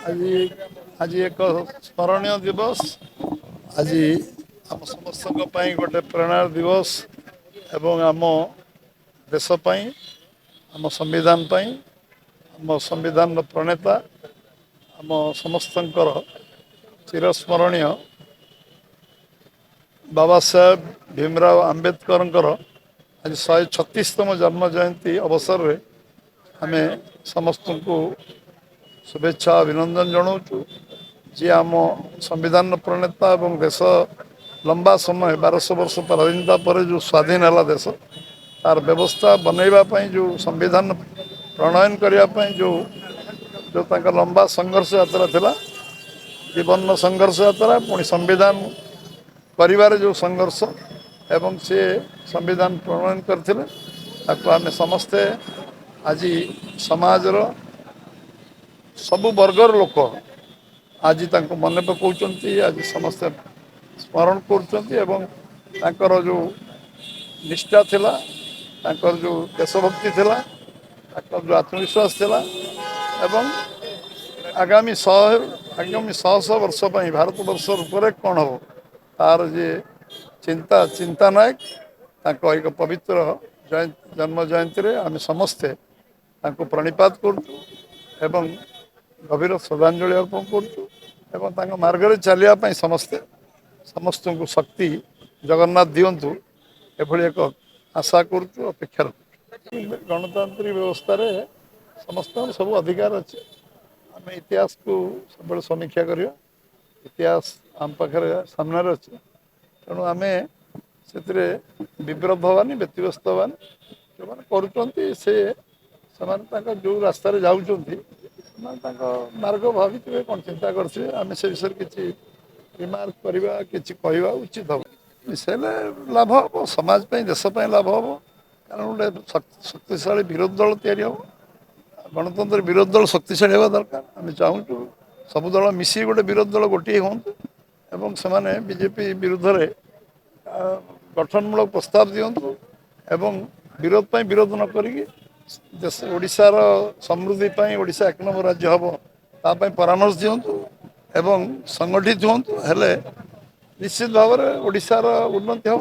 आज आज एक स्मरणीय दिवस। आज आम समस्त गोटे प्रेरणा दिवस एवं आम देश आम संविधान आम संविधान प्रणेता आम समस्त चिरस्मरणीय बाबा साहेब भीमराव आंबेडकर आज 136तम जन्म जयंती अवसर में आम समस्त को शुभेच्छा अभिनंदन जनाऊँ। जी आम संविधान प्रणेता और देश लंबा समय 1200 वर्ष पराधीनता पर जो स्वाधीन है देश तार व्यवस्था बनवाई जो संविधान प्रणयन करने जो जो लंबा संघर्ष यात्रा थिला जीवन संघर्ष यात्रा पुणी संविधान परिवार जो संघर्ष एवं से संविधान प्रणयन करते आम समस्ते आज समाजर सबु वर्गर लोक आज मन पकाउछन्ति आज समस्ते स्मरण कर जो निष्ठा थिला जो देशभक्ति थिला जो आत्मविश्वास थिला एवं आगामी शह वर्ष भारत वर्ष रूपरेख कौन हम तार जे चिंता नायक एक पवित्र जन्म जयंती रे आम समस्ते प्रणिपात करूँ गभीर श्रद्धांजलि अर्पण करूँ मार्ग चलिया समस्ते समस्त को शक्ति जगन्नाथ दिंतु एभली एक आशा करुँ अपेक्षा रखु। गणतांत्रिक व्यवस्था रे समस्त सब अधिकार अच्छे आम इतिहास को सब समीक्षा करवा इतिहास आम पाखे सामने अच्छे तेणु आम से विब्रत हवानी व्यतिव्यस्त हवानी जो मैंने कर जो रास्त जाऊँगी मार्ग भावी कौन चिंता करेंगे आम से विषय किसी रिमार्क करवा कि कहवा उचित हम मिसेल लाभ हम समाज देशपाई लाभ हम कारण गोटे शक्तिशाली विरोधी दल या गणतंत्र विरोधी दल शक्तिशाली हवा दरकार आम चाहूँ सब दल मिसी गोटे विरोधी दल गोटे हूँ एवं से बीजेपी विरुद्ध रे गठनमूलक प्रस्ताव दिंतु एवं विरोध पर विरोध न करी देश ओडिशार समृद्धि ओडिशा एक नंबर राज्य हम ताप परामर्श दिंतु एवं संगठित हूँ हेले निश्चित भाव में ओडिशार उन्नति हो।